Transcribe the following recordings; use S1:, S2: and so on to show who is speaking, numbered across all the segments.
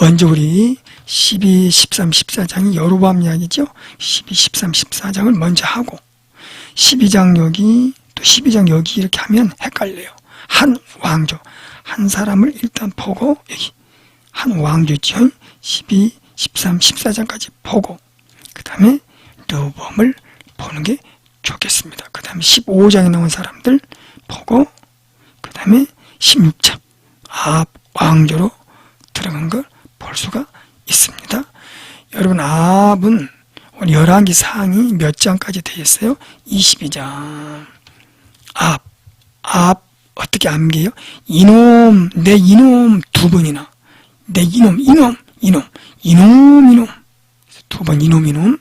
S1: 먼저 우리 12, 13, 14장이 여로보암 이야기죠. 12, 13, 14장을 먼저 하고 12장 여기 또 12장 여기 이렇게 하면 헷갈려요. 한 왕조, 한 사람을 일단 보고 여기 한 왕조죠. 12, 13, 14장까지 보고 그 다음에 르호보암을 보는 게 좋겠습니다. 그 다음에 15장에 나온 사람들 보고 그 다음에 16장 아합 왕조로 들어간 걸 볼 수가 있습니다. 여러분 아합은 우리 열왕기 사항이 몇 장까지 되어 있어요? 22장. 아합 어떻게 암기해요? 이놈, 내 이놈 두 번이나 내 이놈 두 번 이놈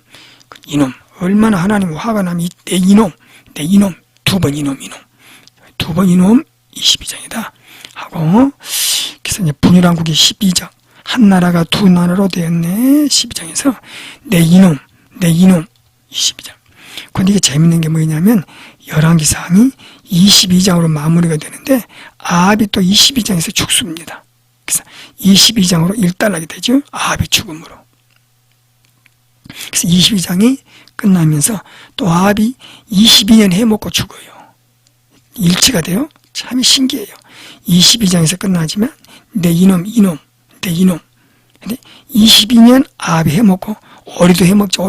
S1: 얼마나 하나님 화가 나면 내 이놈 두 번 이놈 22장이다 하고 그래서 이제 분열왕국이 12장 한 나라가 두 나라로 되었네 12장에서 내 이놈 22장. 그런데 이게 재밌는 게 뭐냐면 열왕기 사항이 22장으로 마무리가 되는데 아합이 또 22장에서 죽습니다. 그래서 22장으로 일단락이 되죠. 아합의 죽음으로. 그래서 22장이 끝나면서 또 아합이 22년 해먹고 죽어요. 일치가 돼요. 참 신기해요. 22장에서 끝나지만 내 이놈 근데 22년 아합이 해먹고 오리도 해먹죠.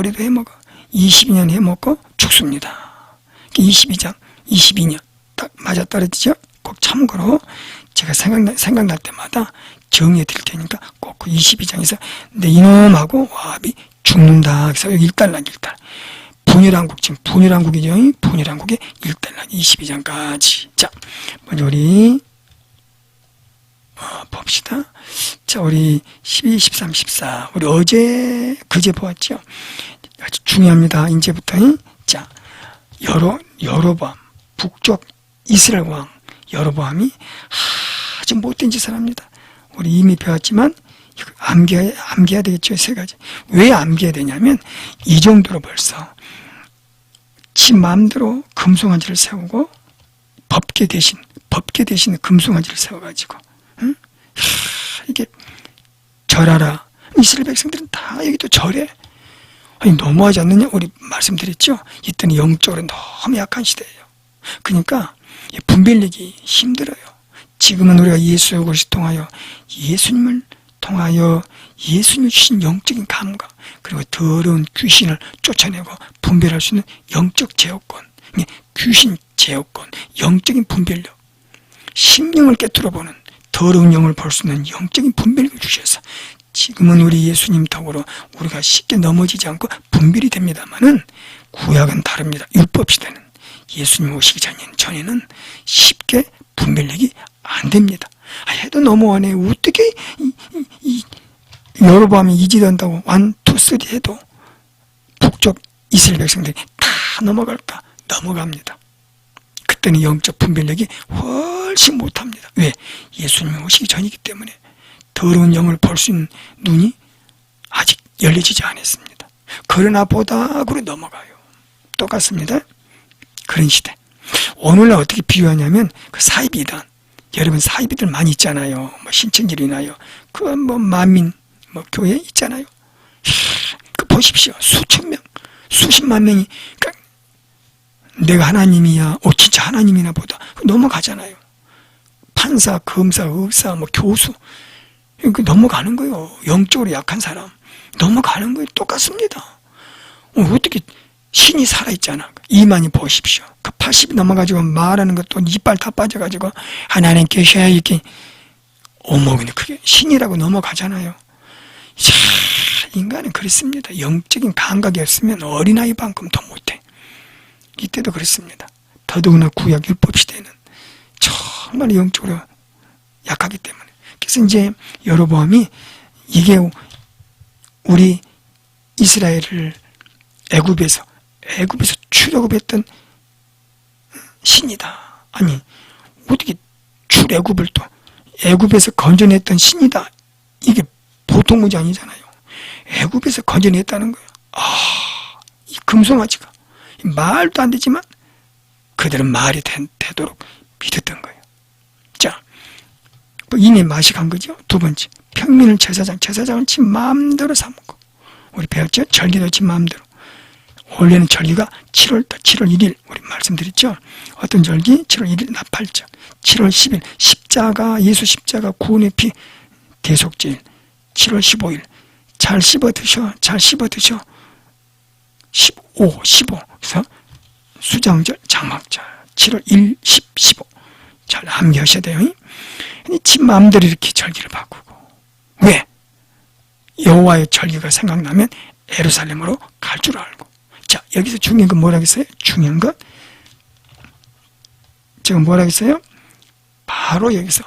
S1: 22년 해먹고 죽습니다. 22장 22년 딱 맞아떨어지죠. 꼭 참고로 제가 생각날 때마다 정리해 드릴 테니까 꼭 그 22장에서 내 이놈하고 아합이 죽는다. 그래서 여기 일단락 분열왕국 지금 분열왕국이죠. 분열왕국의 일단락 22장까지. 자, 먼저 우리 봅시다. 자, 우리 12, 13, 14 우리 그제 보았죠. 아주 중요합니다. 이제부터. 자, 여로보암 북쪽 이스라엘 왕 여로보암이 아주 못된 짓을 합니다. 우리 이미 배웠지만 암기해야 되겠죠. 세 가지. 왜 암기해야 되냐면 이 정도로 벌써 지 마음대로 금송아지를 세우고 법계 대신 금송아지를 세워가지고 이게 절하라. 이스라엘 백성들은 다 여기도 절해. 아니 너무하지 않느냐? 우리 말씀드렸죠. 이때는 영적으로 너무 약한 시대예요. 그러니까 분별력이 힘들어요. 지금은 우리가 예수 그리스도를 통하여 예수님을 예수님이 주신 영적인 감각 그리고 더러운 귀신을 쫓아내고 분별할 수 있는 영적 제어권, 귀신 제어권, 영적인 분별력, 심령을 깨뚫어보는 더러운 영을 볼 수 있는 영적인 분별력을 주셔서 지금은 우리 예수님 덕으로 우리가 쉽게 넘어지지 않고 분별이 됩니다만은 구약은 다릅니다. 율법시대는 예수님 오시기 전에는 쉽게 분별력이 안 됩니다. 해도 넘어가네. 어떻게 여로보암이 이지된다고 1, 2, 3 해도 북쪽 이스라엘 백성들이 다 넘어갈까? 넘어갑니다. 그때는 영적 분별력이 훨씬 못합니다. 왜? 예수님이 오시기 전이기 때문에 더러운 영을 볼 수 있는 눈이 아직 열려지지 않았습니다. 그러나 보다그로 넘어가요. 똑같습니다. 그런 시대. 오늘날 어떻게 비유하냐면 그 사이비단. 여러분 사이비들 많이 있잖아요. 신천지로 인하여 그 만민 교회 있잖아요. 그 보십시오. 수천 명, 수십만 명이 그러니까 내가 하나님이야. 진짜 하나님이나 보다 넘어가잖아요. 판사, 검사, 의사, 교수 넘어가는 거예요. 영적으로 약한 사람 넘어가는 거예요. 똑같습니다. 어떻게 신이 살아있잖아. 이만희 보십시오. 그 80이 넘어가지고 말하는 것도 이빨 다 빠져가지고 하나님 계셔야 이렇게 근데 그게 신이라고 넘어가잖아요. 자, 인간은 그렇습니다. 영적인 감각이 없으면 어린아이만큼 더 못해. 이때도 그렇습니다. 더더구나 구약 율법 시대는 정말 영적으로 약하기 때문에. 그래서 이제 여로보암이 이게 우리 이스라엘을 애굽에서 출애굽했던 신이다. 아니 어떻게 출애굽을 또 애굽에서 건져냈던 신이다. 이게 보통 문제 아니잖아요. 애굽에서 건져냈다는 거예요. 이 금송아지가 말도 안 되지만 그들은 말이 되도록 믿었던 거예요. 자, 이미 맛이 간 거죠. 두 번째 평민을 제사장을 지 마음대로 삼고, 우리 배웠죠? 절기도 지 마음대로. 원래는 절기가 7월달 7월 1일 우리 말씀드렸죠. 어떤 절기? 7월 1일 나팔절, 7월 10일 십자가, 예수 십자가 구원의 피 대속제일, 7월 15일 잘 씹어 드셔, 잘 씹어 드셔. 15 그래서 수장절, 장막절, 7월 1, 10, 15 잘 암기하셔야 돼요. 지 마음대로 이렇게 절기를 바꾸고. 왜? 여호와의 절기가 생각나면 예루살렘으로 갈 줄 알고. 자, 여기서 중요한 건 뭐라겠어요? 중요한 건 지금 뭐라겠어요? 바로 여기서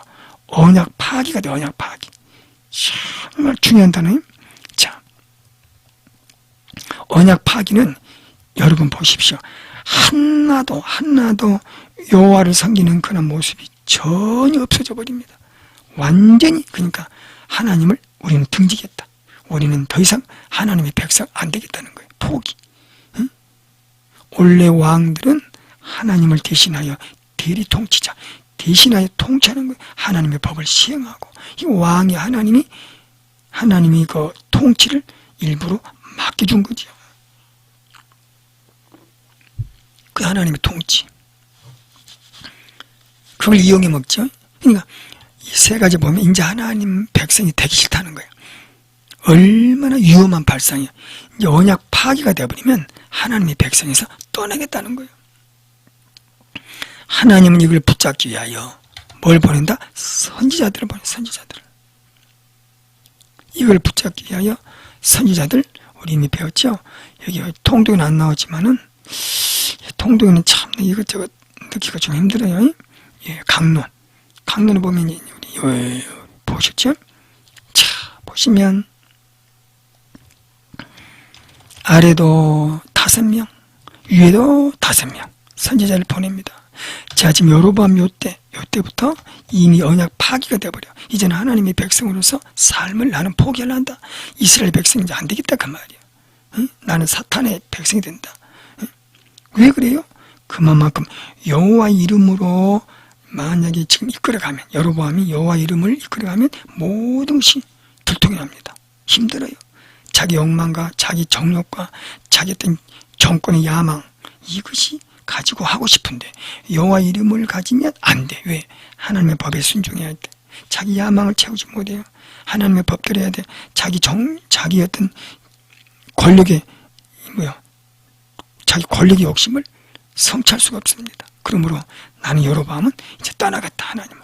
S1: 언약 파기가 돼. 언약 파기. 정말 중요한 단어예요. 자, 언약 파기는 여러분 보십시오. 하나도 여호와를 섬기는 그런 모습이 전혀 없어져 버립니다. 완전히. 그러니까 하나님을 우리는 등지겠다. 우리는 더 이상 하나님의 백성 안 되겠다는 거예요. 포기. 응? 원래 왕들은 하나님을 대신하여 대리통치자, 대신하여 통치하는 거예요. 하나님의 법을 시행하고. 이 왕이 하나님이 그 통치를 일부러 맡겨준 거죠. 그 하나님의 통치. 그걸 이용해 먹죠. 그러니까 이 세 가지 보면 이제 하나님 백성이 되기 싫다는 거예요. 얼마나 위험한 발상이야. 이제 언약 파기가 되어버리면 하나님의 백성에서 떠나겠다는 거예요. 하나님은 이걸 붙잡기 위하여 뭘 보낸다? 선지자들을 보내. 선지자들을. 이걸 붙잡기 위하여 선지자들, 우리 이미 배웠죠. 여기 통독에는 안 나왔지만은 통독에는 참 이것저것 넣기가 좀 힘들어요. 예, 강론을 보면 우리 보셨죠? 자, 보시면 아래도 5명, 위에도 5명 선지자를 보냅니다. 자, 지금 여로보암 요때부터 이미 언약 파기가 돼버려. 이제는 하나님의 백성으로서 삶을 나는 포기를 한다. 이스라엘 백성이 이제 안 되겠다 그 말이야. 응? 나는 사탄의 백성이 된다. 응? 왜 그래요? 그만큼 여호와 이름으로 만약에 지금 이끌어가면, 여로보암이 여호와 이름을 이끌어가면 모든 것이 들통이 납니다. 힘들어요. 자기 욕망과 자기 정욕과 자기 어떤 정권의 야망, 이것이 가지고 하고 싶은데 여호와 이름을 가지면 안 돼. 왜? 하나님의 법에 순종해야 돼. 자기 야망을 채우지 못해요. 하나님의 법대로 해야 돼. 자기 어떤 권력의 자기 권력의 욕심을 성취할 수가 없습니다. 그러므로 나는 여로보암은 이제 떠나겠다. 하나님을.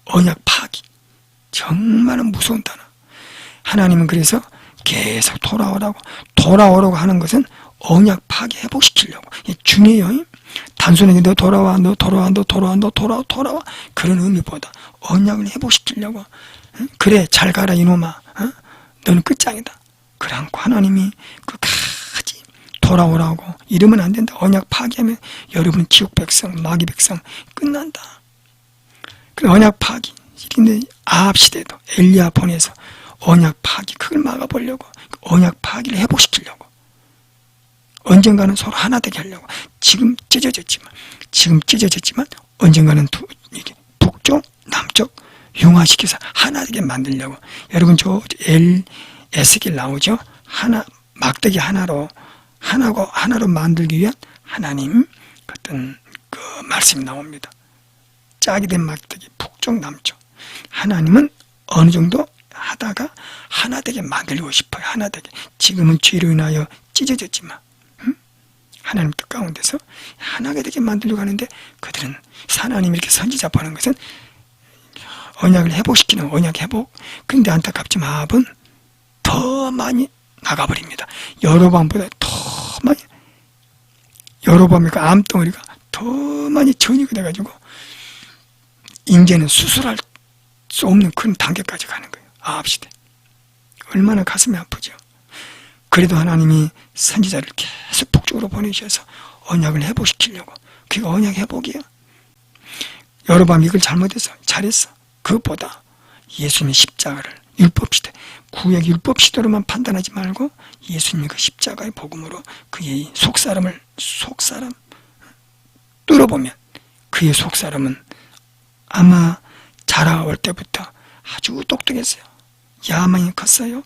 S1: 언약 파기. 정말 무서운 단어. 하나님은 그래서 계속 돌아오라고 하는 것은 언약 파기 회복시키려고. 중요해요. 단순하게 너 돌아와 그런 의미보다 언약을 회복시키려고. 그래, 잘 가라 이놈아. 너는 끝장이다. 그래 않고 하나님이 끝까지 돌아오라고. 이러면 안 된다. 언약 파기하면 여러분 지옥 백성, 마귀 백성 끝난다. 그래, 언약 파기. 근데 아합 시대도 엘리야 보내서 언약 파기, 그걸 막아보려고. 언약 파기를 회복시키려고. 언젠가는 서로 하나 되게 하려고. 지금 찢어졌지만 언젠가는 이게 북쪽, 남쪽 융화시켜서 하나 되게 만들려고. 여러분 저 에스겔 나오죠? 막대기 하나로 만들기 위한 하나님 어떤 그 말씀이 나옵니다. 짝이 된 막대기, 북쪽, 남쪽. 하나님은 어느 정도 하다가 하나 되게 만들고 싶어요. 하나 되게. 지금은 죄로 인하여 찢어졌지만 하나님 뜻 가운데서 하나가 되게 만들려고 하는데, 그들은 하나님 이렇게 선지자 보는 것은 언약을 회복시키는 언약 회복. 그런데 안타깝지만 아합은 더 많이 나가버립니다. 여로보암보다 더 많이, 여로보암의 그 암덩어리가 더 많이 전이가 돼가지고 이제는 수술할 수 없는 그런 단계까지 가는 거예요. 아합 시대. 얼마나 가슴이 아프죠. 그래도 하나님이 선지자를 계속 북쪽으로 보내셔서 언약을 회복시키려고. 그게 언약 회복이에요. 여로보암 이걸 잘못해서 잘했어. 그것보다 예수님의 십자가를 율법시대, 구약 율법시대로만 판단하지 말고 예수님의 그 십자가의 복음으로 그의 속사람 뚫어보면 그의 속사람은 아마 자라올 때부터 아주 똑똑했어요. 야망이 컸어요.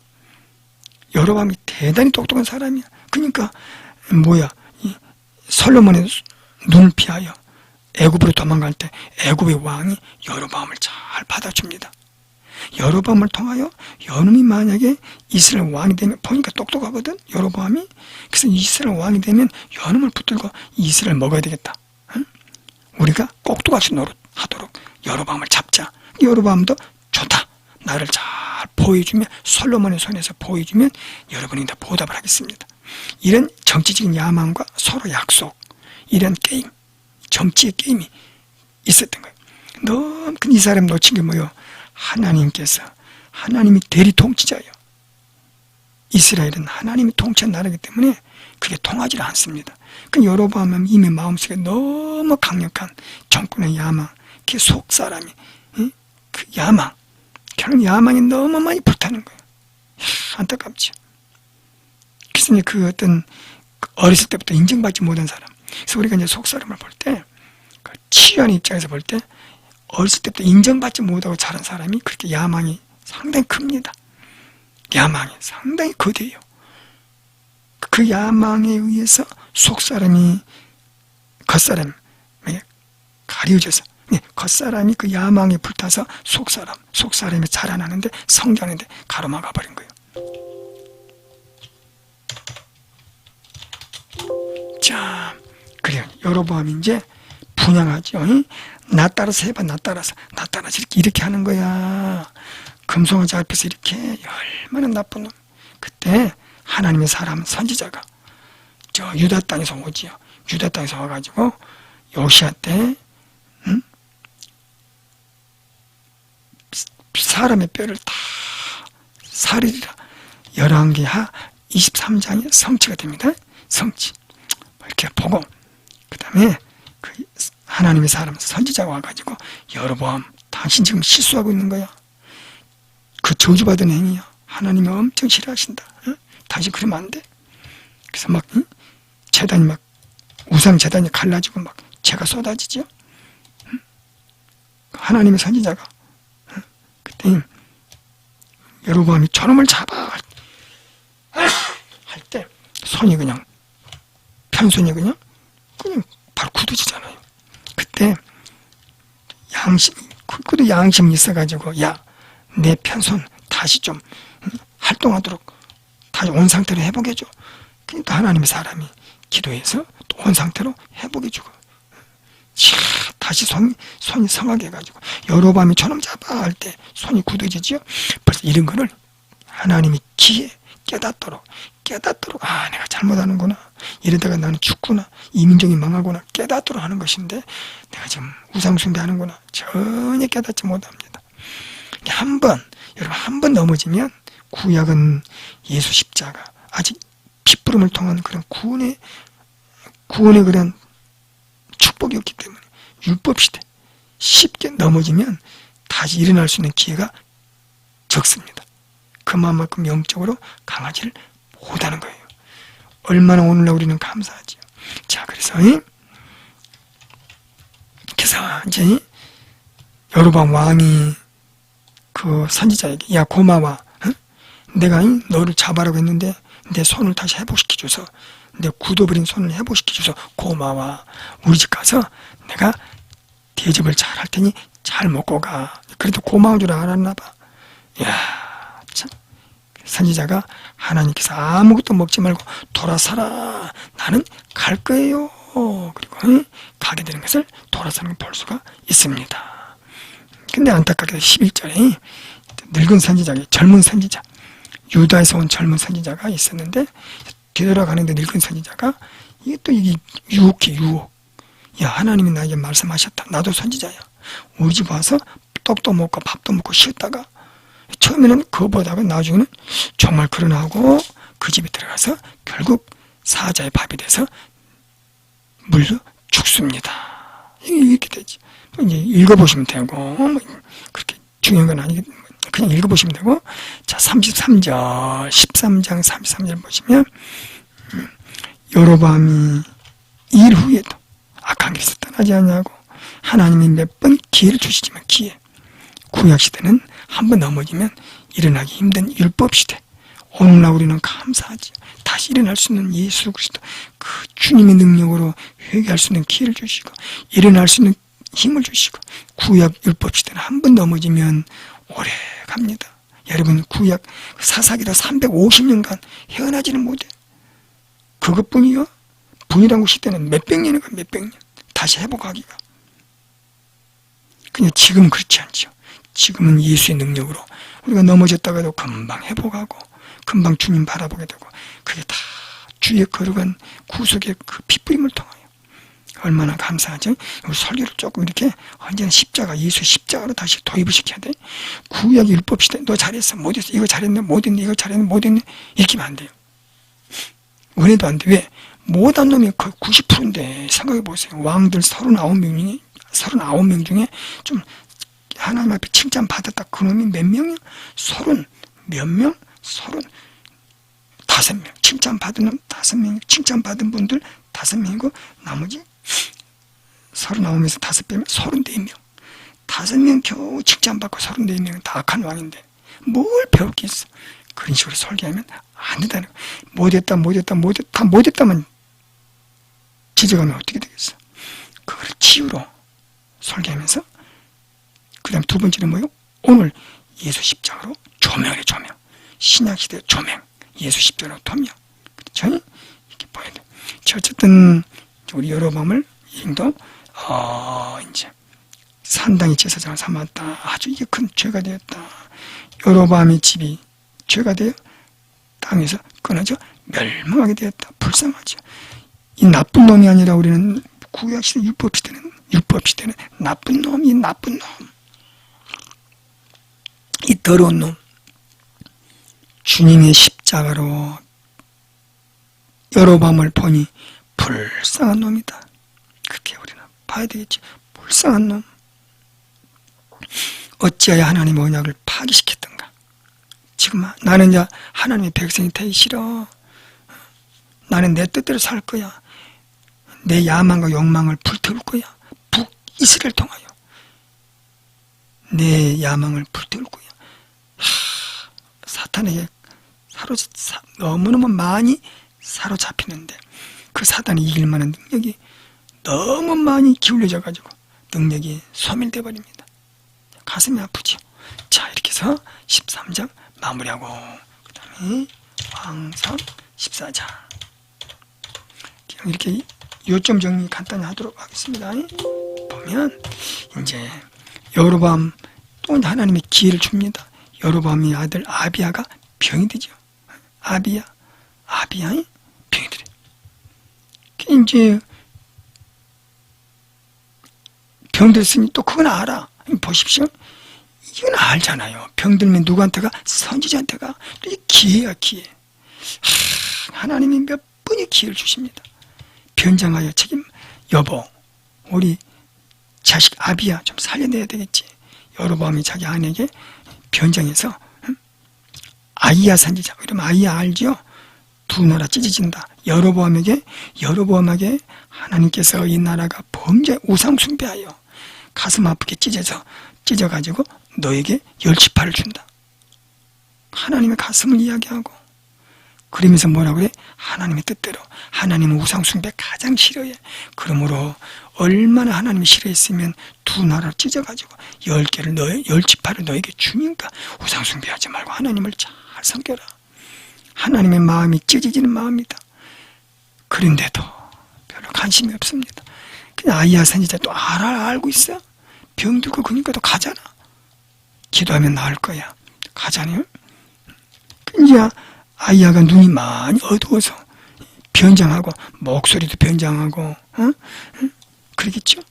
S1: 여로보암이 대단히 똑똑한 사람이야. 그러니까 이 솔로몬의 눈을 피하여 애굽으로 도망갈 때 애굽의 왕이 여로보암을 잘 받아줍니다. 여로보암을 통하여 여놈이 만약에 이스라엘 왕이 되면, 보니까 똑똑하거든 여로보암이. 그래서 이스라엘 왕이 되면 여놈을 붙들고 이스라엘 먹어야 되겠다. 응? 우리가 꼭두각시 노릇하도록 여로보암을 잡자. 여로보암도 좋다, 나를 잘 보여주면, 솔로몬의 손에서 보여주면 여러분이 다 보답을 하겠습니다. 이런 정치적인 야망과 서로 약속, 이런 게임, 정치의 게임이 있었던 거예요. 너무 이 사람 놓친 게 뭐예요? 하나님이 대리 통치자예요. 이스라엘은 하나님이 통치한 나라이기 때문에 그게 통하지 않습니다. 그 여로보암은 이미 마음속에 너무 강력한 정권의 야망, 그 속사람이, 그 야망, 결국 야망이 너무 많이 불타는 거예요. 안타깝죠. 그래서 그 어떤 어렸을 때부터 인정받지 못한 사람, 그래서 우리가 이제 속사람을 볼 때, 그 치유하는 입장에서 볼 때, 어렸을 때부터 인정받지 못하고 자란 사람이 그렇게 야망이 상당히 큽니다. 야망이 상당히 거대해요. 그 야망에 의해서 속사람이 겉사람에 가려져서, 겉사람이 그 야망에 불타서 속사람이 자라나는데, 성장하는데 가로막아 버린 거예요. 자, 그래요. 여로보암이 이제 분양하죠. 나 따라서 해봐, 나 따라서 이렇게 하는 거야. 금송아지 앞에서 이렇게, 얼마나 나쁜 놈. 그때 하나님의 사람 선지자가 저 유다 땅에서 오지요. 유다 땅에서 와가지고 요시야 때 사람의 뼈를 다 사르리라. 열왕기하 23장의 성취가 됩니다. 성취. 이렇게 보고, 그 다음에 그 하나님의 사람 선지자가 와가지고, 여로보암, 당신 지금 실수하고 있는 거야. 그 저주받은 행위야. 하나님이 엄청 싫어하신다. 당신 그러면 안 돼. 그래서 막 제단이 막 우상 제단이 갈라지고 막 재가 쏟아지죠. 하나님의 선지자가 그때 여로보암이 저놈을 잡아 할 때 손이 그냥 편손이 그냥 바로 굳어지잖아요. 그때 그도 양심이 있어가지고, 야, 내 편손 다시 좀 활동하도록 다시 온 상태로 회복해줘. 또 하나님의 사람이 기도해서 또 온 상태로 회복해주고, 다시 손이 성하게 해가지고, 여로보암이 저놈 잡아 할 때 손이 굳어지죠. 벌써 이런 거를 하나님이 기에 깨닫도록, 아, 내가 잘못하는구나, 이러다가 나는 죽구나, 이 민족이 망하구나 깨닫도록 하는 것인데, 내가 지금 우상숭배하는구나 전혀 깨닫지 못합니다. 여러분 한 번 넘어지면, 구약은 예수 십자가, 아직 핏부름을 통한 그런 구원의 그런 축복이 없기 때문에, 율법 시대 쉽게 넘어지면 다시 일어날 수 있는 기회가 적습니다. 그만큼 영적으로 강하지를 못하는 거예요. 얼마나 오늘날 우리는 감사하지요. 자, 그래서 이제 여로보암 왕이 그 선지자에게, 야, 고마워. 내가 너를 잡아라고 했는데 내 손을 다시 회복시켜줘서, 내 굳어버린 손을 회복시켜줘서 고마워. 우리 집 가서 내가 대접을 잘 할 테니 잘 먹고 가. 그래도 고마운 줄 알았나 봐. 야, 참. 선지자가, 하나님께서 아무것도 먹지 말고 돌아서라, 나는 갈 거예요. 그리고 가게 되는 것을 돌아서는 걸 볼 수가 있습니다. 근데 안타깝게 11절에 늙은 선지자가, 젊은 선지자, 유다에서 온 젊은 선지자가 있었는데, 되돌아가는데 늙은 선지자가, 이게 유혹. 야, 하나님이 나에게 말씀하셨다. 나도 선지자야. 우리 집 와서 떡도 먹고 밥도 먹고 쉬었다가, 처음에는 그거보다가 나중에는 정말 그러나 하고 그 집에 들어가서 결국 사자의 밥이 돼서 물로 죽습니다. 이렇게 되지. 이제 읽어보시면 되고, 그렇게 중요한 건 아니겠, 그냥 읽어보시면 되고. 자, 33절, 13장 33절 보시면, 여로보암이 일 후에도 악한 길에서 떠나지 않냐고, 하나님이 몇 번 기회를 주시지만, 구약시대는 한번 넘어지면 일어나기 힘든 율법시대. 오늘날 우리는 감사하지. 다시 일어날 수 있는 예수 그리스도 그 주님의 능력으로 회개할 수 있는 기회를 주시고 일어날 수 있는 힘을 주시고 구약 율법시대는 한번 넘어지면 오래 갑니다. 여러분 구약 사사기도 350년간 헤어나지는 못해. 그것뿐이요. 분이라고 시대는 몇백 년이 가 몇백 년. 다시 회복하기가. 그냥 지금은 그렇지 않죠. 지금은 예수의 능력으로 우리가 넘어졌다가도 금방 회복하고 금방 주님 바라보게 되고 그게 다 주의 거룩한 구속의 그 핏부림을 통하여 얼마나 감사하죠. 우리 설교를 조금 이렇게 언제나 십자가 예수의 십자가로 다시 도입을 시켜야 돼. 구약 율법 시대 너 잘했어 못했어 이거 잘했네 못했네 이거 잘했네 못했네 이렇게 하면 안 돼요. 은혜도 안 돼. 왜? 못한 놈이 거의 90%인데 생각해 보세요. 왕들 39명 중에 좀 하나님 앞에 칭찬 받았다. 그 놈이 몇 명이야? 30 몇 명? 35명. 칭찬 받은 놈 5명. 칭찬 받은 분들 5명이고 나머지 39명에서 5 빼면 34명. 5명 겨우 칭찬 받고 34명은 다 악한 왕인데 뭘 배울 게 있어? 그런 식으로 설계하면 안 된다는 거야. 못했다만 지적하면 어떻게 되겠어? 그걸 치유로 설계하면서 그 다음 두 번째는 뭐예요? 오늘 예수 십자가로 조명이래 조명. 신약시대 조명. 예수 십자가로 조명. 그렇죠? 이렇게 보여야 돼. 어쨌든 우리 여로보암을 인도 이제 산당의 제사장을 삼았다. 아주 이게 큰 죄가 되었다. 여로보암의 집이 죄가 되어 땅에서 끊어져 멸망하게 되었다. 불쌍하죠. 이 나쁜 놈이 아니라 우리는 구약시대 율법시대는 나쁜 놈, 이 나쁜 놈, 이 더러운 놈, 주님의 십자가로 여로보암을 보니 불쌍한 놈이다. 그렇게 우리는 봐야 되겠지. 불쌍한 놈. 어찌하여 하나님의 언약을 파기시켰던가. 지금 나는 이제 하나님의 백성이 되기 싫어. 나는 내 뜻대로 살 거야. 내 야망과 욕망을 불태울 거야. 북이스라엘 통하여 내 야망을 불태울 거야. 사탄에게 너무너무 많이 사로잡히는데 그 사탄이 이길 만한 능력이 너무 많이 기울여져 가지고 능력이 소멸돼 버립니다. 가슴이 아프죠. 자, 이렇게 해서 13장 마무리하고 그 다음에 왕상 14장 이렇게 요점 정리 간단히 하도록 하겠습니다. 보면 이제 여로보암 또 하나님의 기회를 줍니다. 여로보암의 아들 아비야가 병이 되죠. 아비야 병이 들어요. 이제 병들었으니 또 그건 알아. 보십시오. 이건 알잖아요. 병들면 누구한테가? 선지자한테가. 이 기회야 기회. 하나님이 몇 분의 기회를 주십니다. 변장하여 책임 여보 우리 자식 아비야 좀 살려내야 되겠지. 여로보암이 자기 아내에게 변장해서 아이야 선지자 이러면 아이야 알죠? 두 나라 찢어진다. 여로보암에게 하나님께서 이 나라가 범죄 우상 숭배하여 가슴 아프게 찢어가지고 너에게 열지파를 준다. 하나님의 가슴을 이야기하고 그러면서 뭐라 그래? 하나님의 뜻대로. 하나님은 우상 숭배 가장 싫어해. 그러므로 얼마나 하나님이 싫어했으면 두 나라를 찢어가지고 10지파를 너에게 주니까 우상 숭배하지 말고 하나님을 잘 섬겨라. 하나님의 마음이 찢어지는 마음이다. 그런데도 별로 관심이 없습니다. 그냥 아이야 선지자 또 알고 있어요. 병들고 그러니까 또 가잖아. 기도하면 나을 거야. 가잖아요. 이제 아이야가 눈이 많이 어두워서 변장하고 목소리도 변장하고 그러겠죠.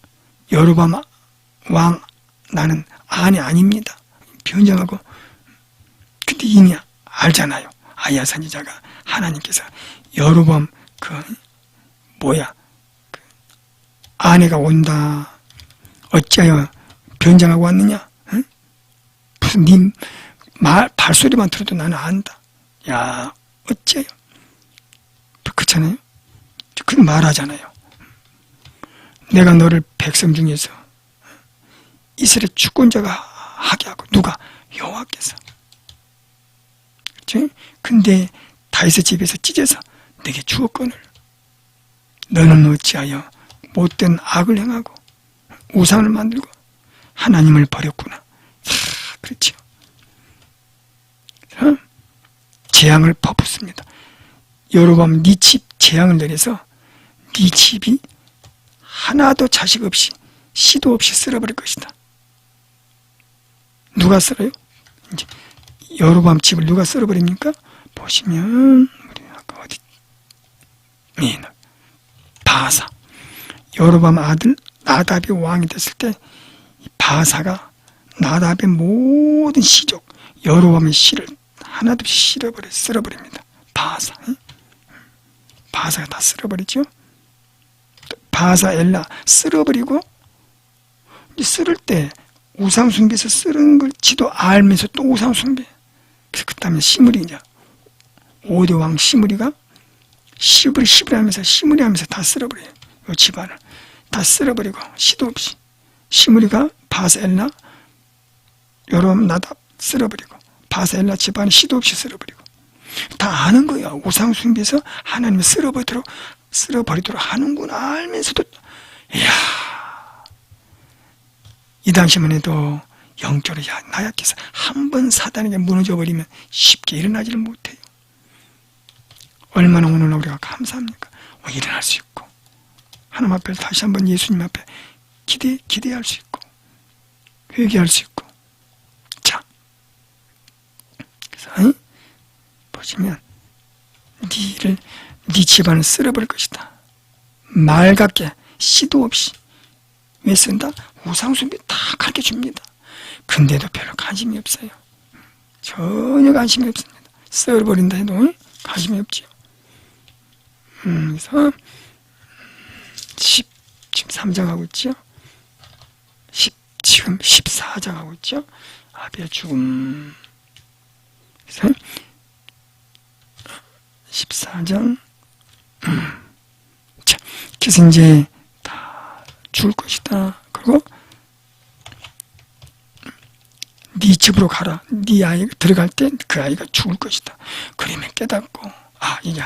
S1: 여로보암 왕 나는 아내 아닙니다. 변장하고 근데 이미 알잖아요. 아이야 선지자가 하나님께서 여로보암 아내가 온다. 어찌하여 변장하고 왔느냐? 무슨 님 발소리만 들어도 나는 안다. 야, 어째요? 그렇잖아요? 그렇게 말하잖아요. 내가 너를 백성 중에서 이스라엘 주권자가 하게 하고. 누가? 여호와께서. 그렇지? 근데 다윗의 집에서 찢어서 내게 주었거늘 너는 어찌하여 못된 악을 행하고 우상을 만들고 하나님을 버렸구나. 그렇죠. 재앙을 퍼붓습니다. 여로보암 네 집 재앙을 내려서 네 집이 하나도 자식 없이 씨도 없이 쓸어버릴 것이다. 누가 쓸어요? 이제 여로보암 집을 누가 쓸어버립니까? 보시면 우리 아까 어디 바사. 여로보암 아들 나답이 왕이 됐을 때 바사가 나답의 모든 시족 여로보암의 씨를 하나도 없이 쓸어버립니다. 바사. 바사가 다 쓸어버리죠. 바사 엘라 쓸어버리고 쓸을 때 우상 숭배에서 쓰는 걸지도 알면서 또 우상 숭배. 그래서 그 다음에 시므리 이제 5대 왕 시므리가 시부리 하면서 다 쓸어버려요. 요 집안을 다 쓸어버리고 시도 없이 시므리가 바사 엘라 여로보암 나답 쓸어버리고 바사 엘라 집안을 시도 없이 쓸어버리고 다 아는 거야. 우상 숭배에서 하나님을 쓸어버리도록 하는구나 알면서도 이야 이 당시만 해도 영적으로 나약해서 한 번 사단에게 무너져 버리면 쉽게 일어나지를 못해요. 얼마나 오늘 우리가 감사합니까? 일어날 수 있고 하나님 앞에 다시 한번 예수님 앞에 기대할 수 있고 회개할 수 있고. 자, 그래서 보시면 네 집안을 쓸어버릴 것이다. 맑게 씨도 없이. 왜 쓴다? 우상숭배 다 가르쳐줍니다. 근데도 별로 관심이 없어요. 전혀 관심이 없습니다. 쓸어버린다 해도 관심이 없죠. 그래서 지금 3장 하고 있죠. 지금 14장 하고 있죠. 아비의 죽음. 그래서 14장 자, 그래서 이제 다 죽을 것이다. 그리고 네 집으로 가라. 네 아이가 들어갈 때 그 아이가 죽을 것이다. 그러면 깨닫고 이게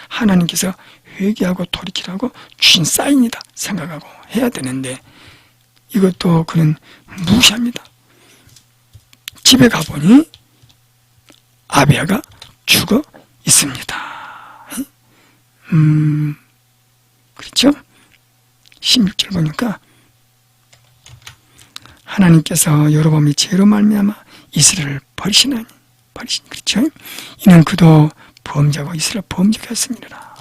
S1: 하나님께서 회개하고 돌이키라고 주신 사인이다 생각하고 해야 되는데 이것도 그는 무시합니다. 집에 가보니 아비아가 죽어 있습니다. 그렇죠? 16절 보니까 하나님께서 여로보암이 죄로 말미암아 이스라엘을 버리시니 그렇죠? 이는 그도 범죄하고 이스라엘 범죄가 했음이라.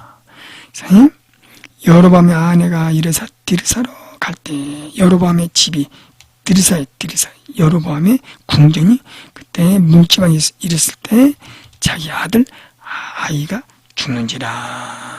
S1: 여로보암의 아내가 이르사 디르사로 갈 때 여로보암의 집이 디르사에 여로보암의 궁전이 그때 뭉치방에 이랬을 때 자기 아들 아이가 죽는지라.